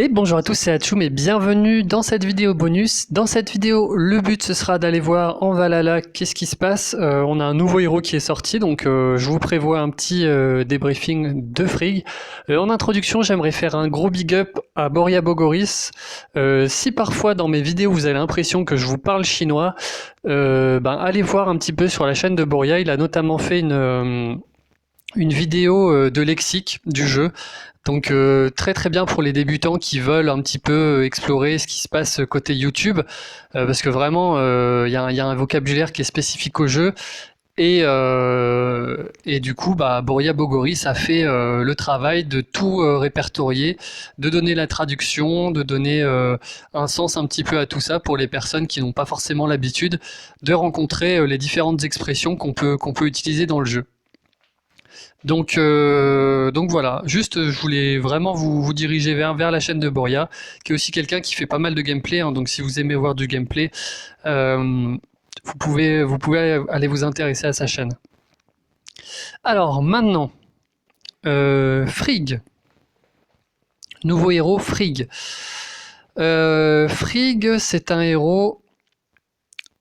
Et bonjour à tous, c'est Hachoum et bienvenue dans cette vidéo bonus. Dans cette vidéo, le but ce sera d'aller voir en Valhalla qu'est-ce qui se passe. On a un nouveau héros qui est sorti, donc je vous prévois un petit débriefing de Frigg. En introduction, j'aimerais faire un gros big up à Borja Bogoris. Si parfois dans mes vidéos vous avez l'impression que je vous parle chinois, allez voir un petit peu sur la chaîne de Borja. Il a notamment fait une vidéo de lexique du jeu. Donc très très bien pour les débutants qui veulent un petit peu explorer ce qui se passe côté YouTube, parce que vraiment il y a un vocabulaire qui est spécifique au jeu et du coup Borja Bogoris a fait le travail de tout répertorier, de donner la traduction, de donner un sens un petit peu à tout ça pour les personnes qui n'ont pas forcément l'habitude de rencontrer les différentes expressions qu'on peut utiliser dans le jeu. Donc voilà, juste je voulais vraiment vous diriger vers la chaîne de Borja, qui est aussi quelqu'un qui fait pas mal de gameplay, hein, donc si vous aimez voir du gameplay, vous pouvez aller vous intéresser à sa chaîne. Alors maintenant, Frigg, nouveau héros Frigg. Frigg, c'est un héros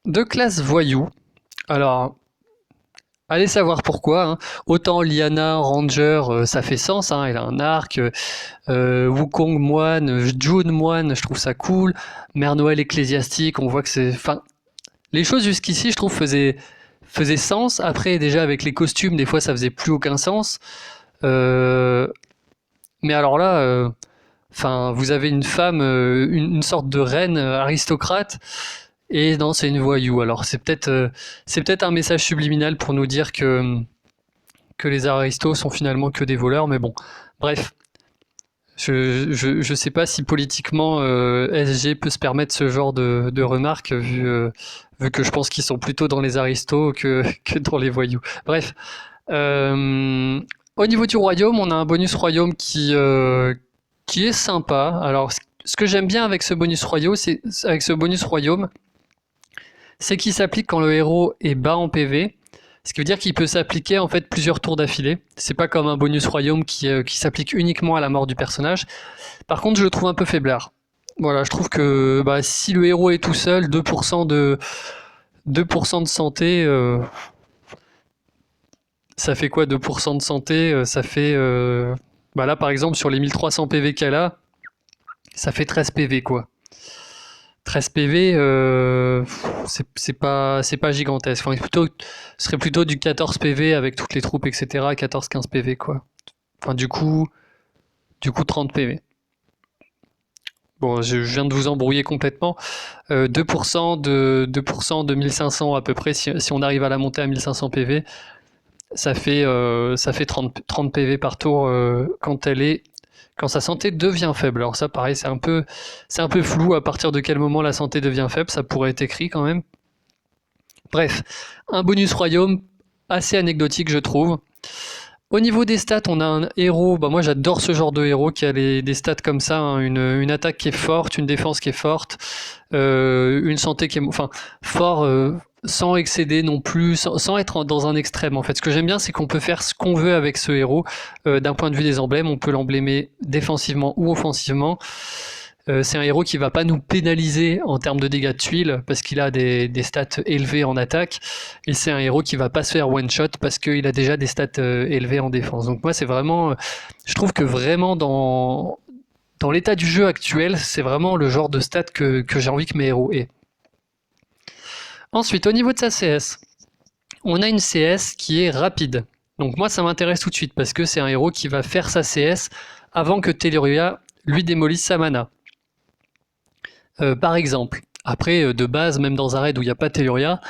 de classe voyou. Alors, allez savoir pourquoi, hein. Autant Lyanna Ranger, ça fait sens, hein, elle a un arc. Wukong moine, June moine, je trouve ça cool. Mère Noël ecclésiastique, on voit que c'est. Enfin, les choses jusqu'ici, je trouve, faisaient sens. Après, déjà avec les costumes, des fois, ça faisait plus aucun sens. Mais alors là, vous avez une femme, une sorte de reine aristocrate. Et non, c'est une voyou. Alors c'est peut-être un message subliminal pour nous dire que les aristos sont finalement que des voleurs, mais bon. Bref, je sais pas si politiquement SG peut se permettre ce genre de remarques vu que je pense qu'ils sont plutôt dans les aristos que dans les voyous. Bref. Au niveau du royaume, on a un bonus royaume qui est sympa. Alors ce que j'aime bien avec ce bonus royaume, c'est qu'il s'applique quand le héros est bas en PV, ce qui veut dire qu'il peut s'appliquer en fait plusieurs tours d'affilée. C'est pas comme un bonus royaume qui s'applique uniquement à la mort du personnage. Par contre, je le trouve un peu faiblard. Voilà, je trouve que si le héros est tout seul, 2% de santé, ça fait quoi 2% de santé? Ça fait là par exemple sur les 1300 PV qu'elle a, ça fait 13 PV quoi. 13 PV, c'est pas gigantesque. Enfin, ce serait plutôt du 14 PV avec toutes les troupes, etc. 14-15 PV, quoi. Enfin, du coup 30 PV. Bon, je viens de vous embrouiller complètement. 2% de 1500 à peu près, si on arrive à la monter à 1500 PV, ça fait 30 PV par tour quand sa santé devient faible. Alors ça, pareil, c'est un peu flou à partir de quel moment la santé devient faible, ça pourrait être écrit quand même. Bref, un bonus royaume assez anecdotique, je trouve. Au niveau des stats, on a un héros, moi j'adore ce genre de héros qui a des stats comme ça, hein, une attaque qui est forte, une défense qui est forte, une santé qui est fort, sans excéder non plus, sans être dans un extrême en fait. Ce que j'aime bien, c'est qu'on peut faire ce qu'on veut avec ce héros. D'un point de vue des emblèmes, on peut l'emblémer défensivement ou offensivement. C'est un héros qui va pas nous pénaliser en termes de dégâts de tuiles parce qu'il a des stats élevés en attaque, et c'est un héros qui va pas se faire one shot parce qu'il a déjà des stats élevés en défense. Donc moi c'est vraiment, je trouve que vraiment dans l'état du jeu actuel, c'est vraiment le genre de stats que j'ai envie que mes héros aient. Ensuite, au niveau de sa CS, on a une CS qui est rapide. Donc moi ça m'intéresse tout de suite parce que c'est un héros qui va faire sa CS avant que Telluria lui démolisse sa mana. Par exemple, après de base, même dans un raid où il n'y a pas Telluria,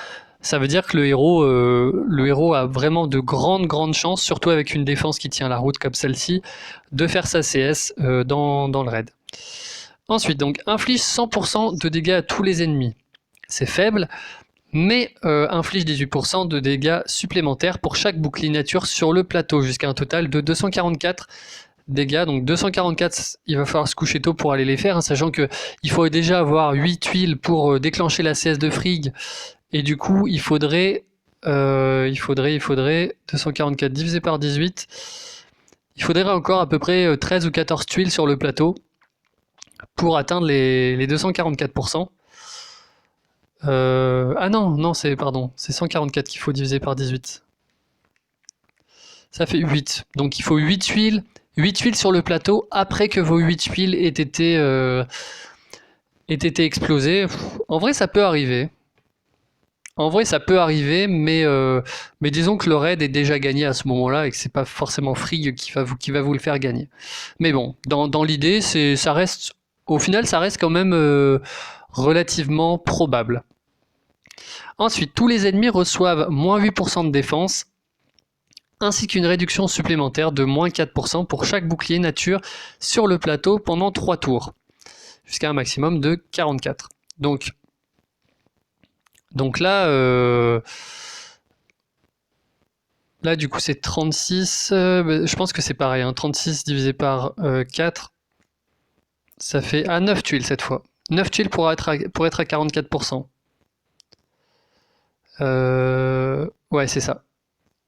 ça veut dire que le héros a vraiment de grandes chances, surtout avec une défense qui tient la route comme celle-ci, de faire sa CS dans le raid. Ensuite, donc, inflige 100% de dégâts à tous les ennemis. C'est faible, mais inflige 18% de dégâts supplémentaires pour chaque bouclier nature sur le plateau, jusqu'à un total de 244 dégâts. Donc 244, il va falloir se coucher tôt pour aller les faire, hein, sachant que il faut déjà avoir 8 tuiles pour déclencher la CS de Frigg, et du coup il faudrait 244 divisé par 18, il faudrait encore à peu près 13 ou 14 tuiles sur le plateau. pour atteindre les 244%. Ah non, non, c'est 144 qu'il faut diviser par 18. Ça fait 8. Donc il faut 8 huiles, 8 huiles sur le plateau après que vos 8 huiles aient été explosées. En vrai, ça peut arriver. En vrai, ça peut arriver, mais disons que le raid est déjà gagné à ce moment-là et que c'est pas forcément Frigg qui va vous le faire gagner. Mais bon, dans l'idée, au final, ça reste quand même relativement probable. Ensuite, tous les ennemis reçoivent moins 8% de défense, ainsi qu'une réduction supplémentaire de moins 4% pour chaque bouclier nature sur le plateau pendant 3 tours, jusqu'à un maximum de 44. Donc là, du coup, c'est 36. Je pense que c'est pareil. 36 divisé par 4, ça fait 9 tuiles cette fois. 9 tuiles pour être à 44%. Ouais, c'est ça.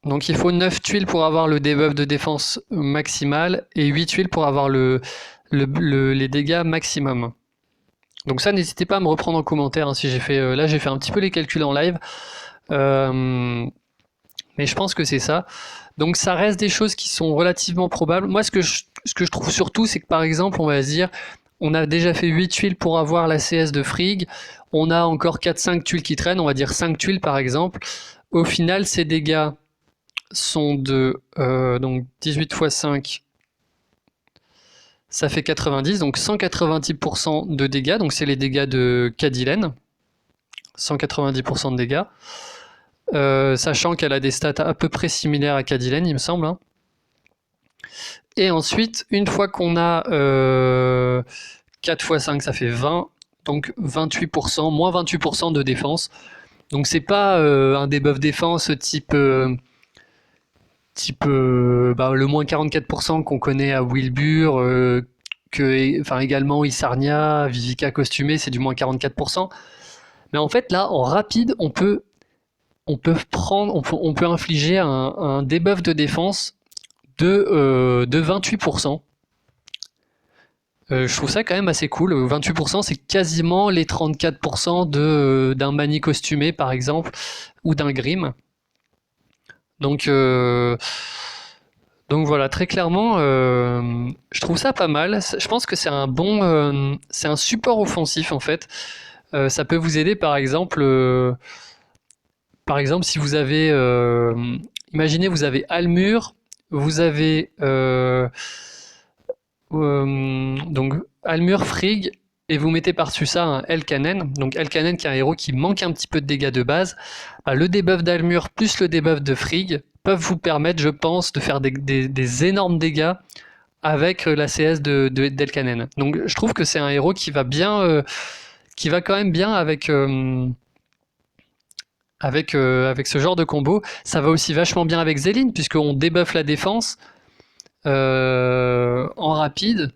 Donc il faut 9 tuiles pour avoir le debuff de défense maximal et 8 tuiles pour avoir les dégâts maximum. Donc ça, n'hésitez pas à me reprendre en commentaire hein, si j'ai fait... là, j'ai fait un petit peu les calculs en live. Mais je pense que c'est ça. Donc ça reste des choses qui sont relativement probables. Moi, ce que je trouve surtout, c'est que par exemple, on va se dire, on a déjà fait 8 tuiles pour avoir la CS de Frigg. On a encore 4-5 tuiles qui traînent, on va dire 5 tuiles par exemple. Au final, ces dégâts sont de donc 18 x 5, ça fait 90, donc 190% de dégâts. Donc c'est les dégâts de Cadillaine. 190% de dégâts. Sachant qu'elle a des stats à peu près similaires à Cadillaine, il me semble. Hein. Et ensuite, une fois qu'on a 4 x 5, ça fait 20. Donc 28%, moins 28% de défense. Donc c'est pas un debuff défense type le moins 44% qu'on connaît à Wilbur, également Isarnia, Vivica costumée, c'est du moins 44%. Mais en fait là, en rapide, on peut infliger un debuff de défense de 28%. Je trouve ça quand même assez cool. 28%, c'est quasiment les 34% d'un Mani costumé, par exemple, ou d'un Grim. Donc voilà, très clairement, je trouve ça pas mal. Je pense que c'est c'est un support offensif en fait. Ça peut vous aider, par exemple, si vous avez, imaginez, vous avez Almur, vous avez donc Almur, Frigg, et vous mettez par-dessus ça un Elkanen. Donc Elkanen qui est un héros qui manque un petit peu de dégâts de base. Le debuff d'Almur plus le debuff de Frigg peuvent vous permettre, je pense, de faire des énormes dégâts avec la CS d'Elkanen. Donc je trouve que c'est un héros qui va bien, qui va quand même bien avec ce genre de combo. Ça va aussi vachement bien avec Zéline, puisqu'on débuffe la défense en rapide.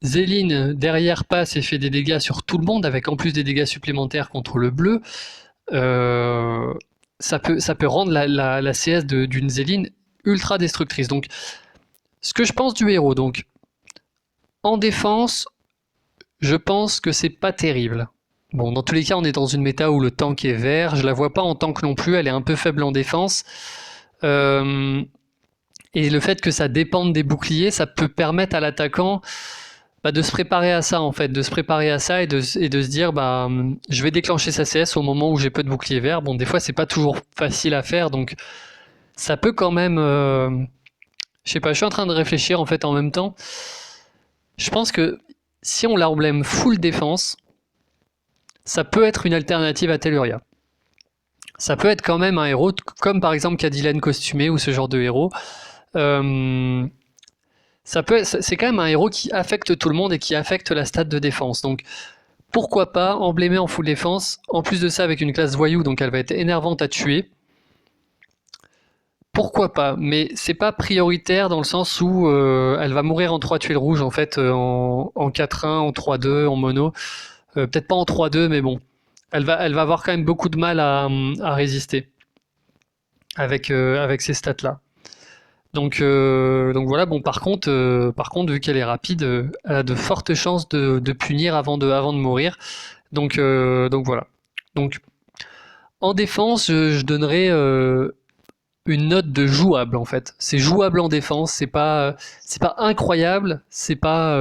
Zéline derrière passe et fait des dégâts sur tout le monde, avec en plus des dégâts supplémentaires contre le bleu. Ça peut rendre la CS d'une Zéline ultra destructrice. Donc, ce que je pense du héros, donc, en défense, je pense que c'est pas terrible. Bon, dans tous les cas, on est dans une méta où le tank est vert. Je la vois pas en tank non plus, elle est un peu faible en défense. Et le fait que ça dépende des boucliers, ça peut permettre à l'attaquant de se préparer à ça en fait, de se préparer à ça et de se dire je vais déclencher sa CS au moment où j'ai peu de boucliers verts. Bon, des fois c'est pas toujours facile à faire, donc ça peut quand même. Je sais pas, je suis en train de réfléchir en fait en même temps. Je pense que si on l'emblème full défense, ça peut être une alternative à Telluria. Ça peut être quand même un héros comme par exemple Cadillaine costumé ou ce genre de héros. C'est quand même un héros qui affecte tout le monde et qui affecte la stat de défense. Donc pourquoi pas emblémer en full défense, en plus de ça avec une classe voyou, donc elle va être énervante à tuer. Pourquoi pas, mais c'est pas prioritaire dans le sens où elle va mourir en 3 tuiles rouges en fait, en 4-1, en 3-2, en mono. Peut-être pas en 3-2, mais bon. Elle va avoir quand même beaucoup de mal à résister avec ces stats-là. Donc voilà, bon, par contre, vu qu'elle est rapide, elle a de fortes chances de punir avant de mourir. Donc voilà. Donc en défense, je donnerais une note de jouable en fait. C'est jouable en défense, c'est pas incroyable, c'est pas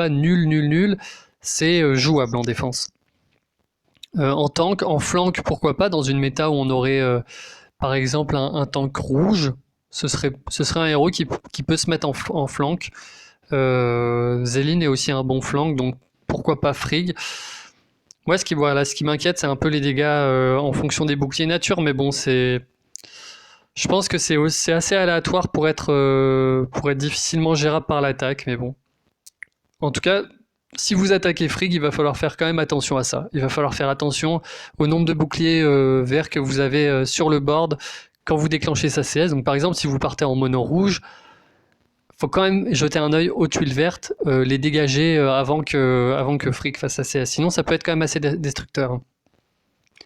nul nul nul, c'est jouable en défense. En tank, en flank, pourquoi pas dans une méta où on aurait par exemple un tank rouge, ce serait un héros qui peut se mettre en flank. Zéline est aussi un bon flank, donc pourquoi pas Frigg. Moi, ce qui m'inquiète, c'est un peu les dégâts en fonction des boucliers nature, mais bon, je pense que c'est assez aléatoire pour être difficilement gérable par l'attaque, mais bon. En tout cas, si vous attaquez Frigg, il va falloir faire quand même attention à ça. Il va falloir faire attention au nombre de boucliers verts que vous avez sur le board quand vous déclenchez sa CS. Donc par exemple, si vous partez en mono rouge, faut quand même jeter un œil aux tuiles vertes, les dégager avant que Frigg fasse sa CS. Sinon, ça peut être quand même assez destructeur, hein.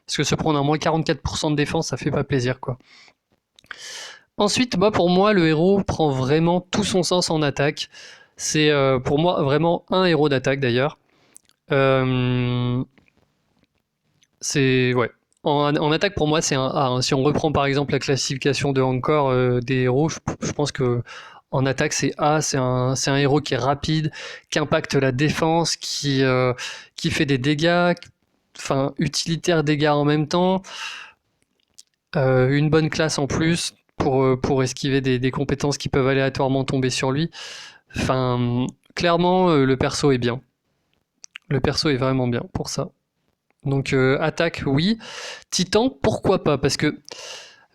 Parce que se prendre un moins 44% de défense, ça fait pas plaisir, quoi. Ensuite, pour moi, le héros prend vraiment tout son sens en attaque. C'est pour moi vraiment un héros d'attaque d'ailleurs. Euh, c'est ouais. En attaque pour moi c'est un A, hein. Si on reprend par exemple la classification de Encore des héros, je pense que en attaque c'est A. C'est un héros qui est rapide, qui impacte la défense, qui fait des dégâts, enfin utilitaire dégâts en même temps. Une bonne classe en plus pour esquiver des compétences qui peuvent aléatoirement tomber sur lui. Enfin, clairement, le perso est bien. Le perso est vraiment bien pour ça. Donc attaque, oui. Titan, pourquoi pas? Parce que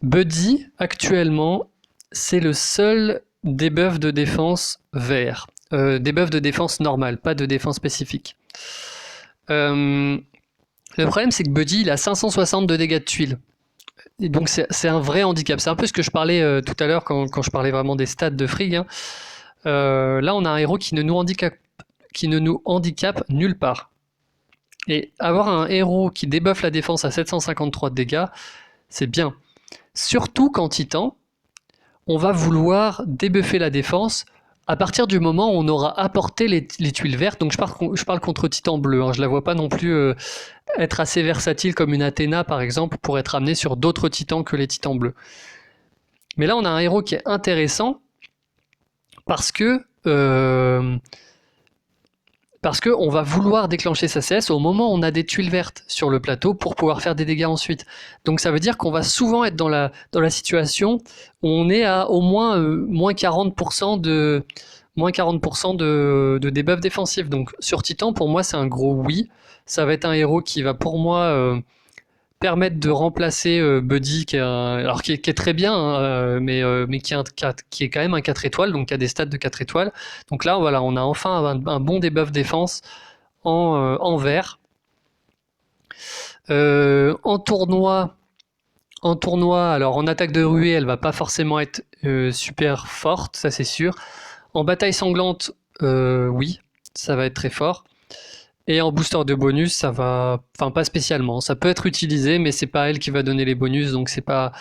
Buddy, actuellement, c'est le seul debuff de défense vert. Debuff de défense normale, pas de défense spécifique. Le problème, c'est que Buddy, il a 560 de dégâts de tuiles. Et donc c'est un vrai handicap. C'est un peu ce que je parlais tout à l'heure quand je parlais vraiment des stats de Frigg, hein. Là, on a un héros qui ne nous handicape nulle part. Et avoir un héros qui débuffe la défense à 753 de dégâts, c'est bien. Surtout qu'en Titan, on va vouloir débuffer la défense à partir du moment où on aura apporté les tuiles vertes. Donc je parle contre Titan bleu, hein. Je la vois pas non plus être assez versatile comme une Athéna par exemple pour être amenée sur d'autres titans que les titans bleus. Mais là, on a un héros qui est intéressant parce que on va vouloir déclencher sa CS au moment où on a des tuiles vertes sur le plateau pour pouvoir faire des dégâts ensuite. Donc ça veut dire qu'on va souvent être dans la situation où on est à au moins moins 40% de debuff défensif. Donc sur Titan, pour moi, c'est un gros oui. Ça va être un héros qui va pour moi permettre de remplacer Buddy, qui est très bien, hein, mais qui est quand même un 4 étoiles, donc qui a des stats de 4 étoiles. Donc là, voilà, on a enfin un bon debuff défense en vert. En tournoi, alors en attaque de ruée, elle va pas forcément être super forte, ça c'est sûr. En bataille sanglante, oui, ça va être très fort. Et en booster de bonus, ça va, enfin pas spécialement. Ça peut être utilisé, mais c'est pas elle qui va donner les bonus, donc c'est pas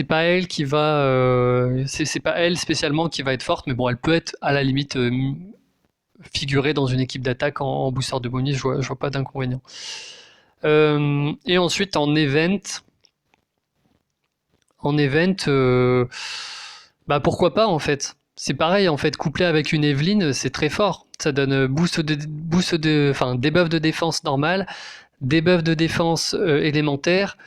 elle qui va, c'est pas elle spécialement qui va être forte, mais bon, elle peut être à la limite figurée dans une équipe d'attaque en booster de bonus. Je vois pas d'inconvénient. Et ensuite en event, pourquoi pas en fait. C'est pareil en fait, couplé avec une Evelyn, c'est très fort. Ça donne debuff de défense normale, debuff de défense élémentaire,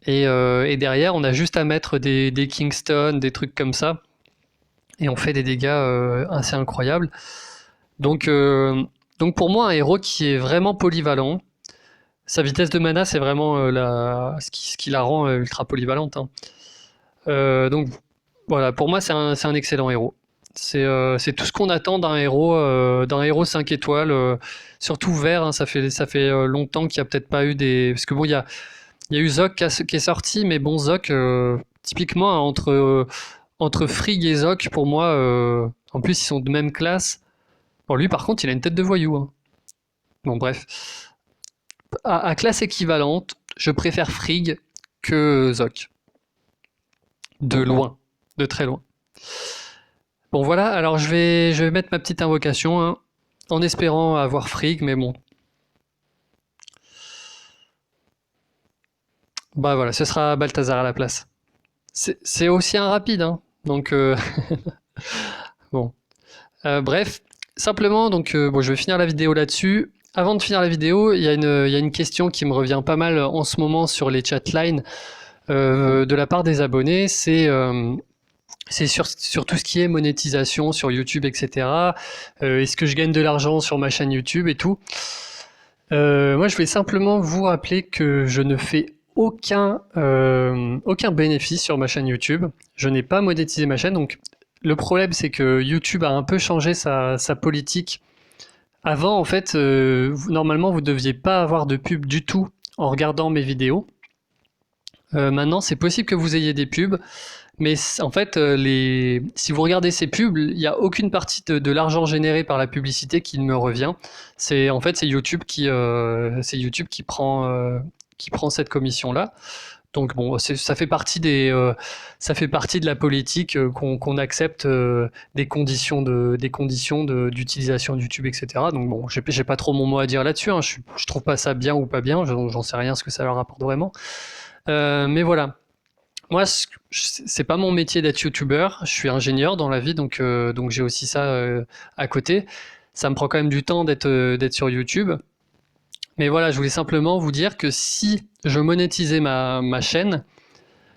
et derrière on a juste à mettre des Kingston, des trucs comme ça, et on fait des dégâts assez incroyables. Donc pour moi un héros qui est vraiment polyvalent. Sa vitesse de mana c'est vraiment ce qui la rend ultra polyvalente, hein. Donc voilà, pour moi c'est un excellent héros. C'est tout ce qu'on attend d'un héros 5 étoiles, surtout vert, hein. Ça fait longtemps qu'il n'y a peut-être pas eu des. Parce que bon, il y a eu Zoc qui est sorti, mais bon, Zoc, typiquement, hein, entre Frigg et Zoc, pour moi, en plus ils sont de même classe. Bon, lui par contre, il a une tête de voyou, hein. Bon, bref. À classe équivalente, je préfère Frigg que Zoc. De loin. de très loin. Bon voilà, alors je vais mettre ma petite invocation, hein, en espérant avoir Frigg, mais bon. Bah voilà, ce sera Balthazar à la place. C'est aussi un rapide, hein, donc bon. Bref, simplement, donc bon, je vais finir la vidéo là-dessus. Avant de finir la vidéo, il y a une question qui me revient pas mal en ce moment sur les chatlines de la part des abonnés. C'est sur tout ce qui est monétisation sur YouTube, etc. Est-ce que je gagne de l'argent sur ma chaîne YouTube et tout? Moi, je vais simplement vous rappeler que je ne fais aucun bénéfice sur ma chaîne YouTube. Je n'ai pas monétisé ma chaîne, donc le problème, c'est que YouTube a un peu changé sa politique. Avant, en fait, normalement, vous ne deviez pas avoir de pub du tout en regardant mes vidéos. Maintenant, c'est possible que vous ayez des pubs, mais en fait, si vous regardez ces pubs, il n'y a aucune partie de l'argent généré par la publicité qui ne me revient. En fait, c'est YouTube qui prend cette commission-là. Donc bon, ça fait partie de la politique qu'on accepte des conditions d'utilisation de YouTube, etc. Donc bon, j'ai pas trop mon mot à dire là-dessus, hein. Je trouve pas ça bien ou pas bien, j'en sais rien ce que ça leur apporte vraiment. Mais voilà. Moi, c'est pas mon métier d'être youtubeur. Je suis ingénieur dans la vie, donc j'ai aussi ça à côté. Ça me prend quand même du temps d'être sur YouTube. Mais voilà, je voulais simplement vous dire que si je monétisais ma chaîne,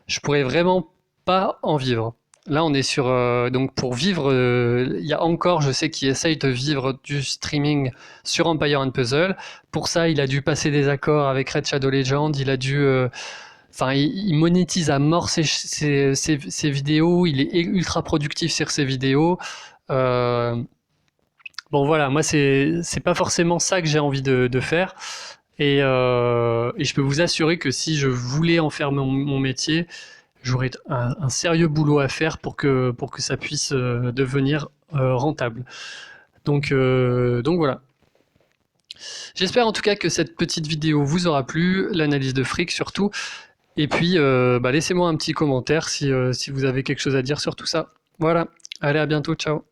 je pourrais vraiment pas en vivre. Là, on est sur donc pour vivre, il y a encore, je sais, qui essaye de vivre du streaming sur Empire and Puzzle. Pour ça, il a dû passer des accords avec Red Shadow Legends. Il a dû enfin, il monétise à mort ses vidéos, il est ultra productif sur ses vidéos. Euh, bon voilà, moi c'est pas forcément ça que j'ai envie de faire. Et je peux vous assurer que si je voulais en faire mon métier, j'aurais un sérieux boulot à faire pour que ça puisse devenir rentable. Donc voilà. J'espère en tout cas que cette petite vidéo vous aura plu, l'analyse de Frigg surtout. Et puis, laissez-moi un petit commentaire si vous avez quelque chose à dire sur tout ça. Voilà, allez, à bientôt, ciao.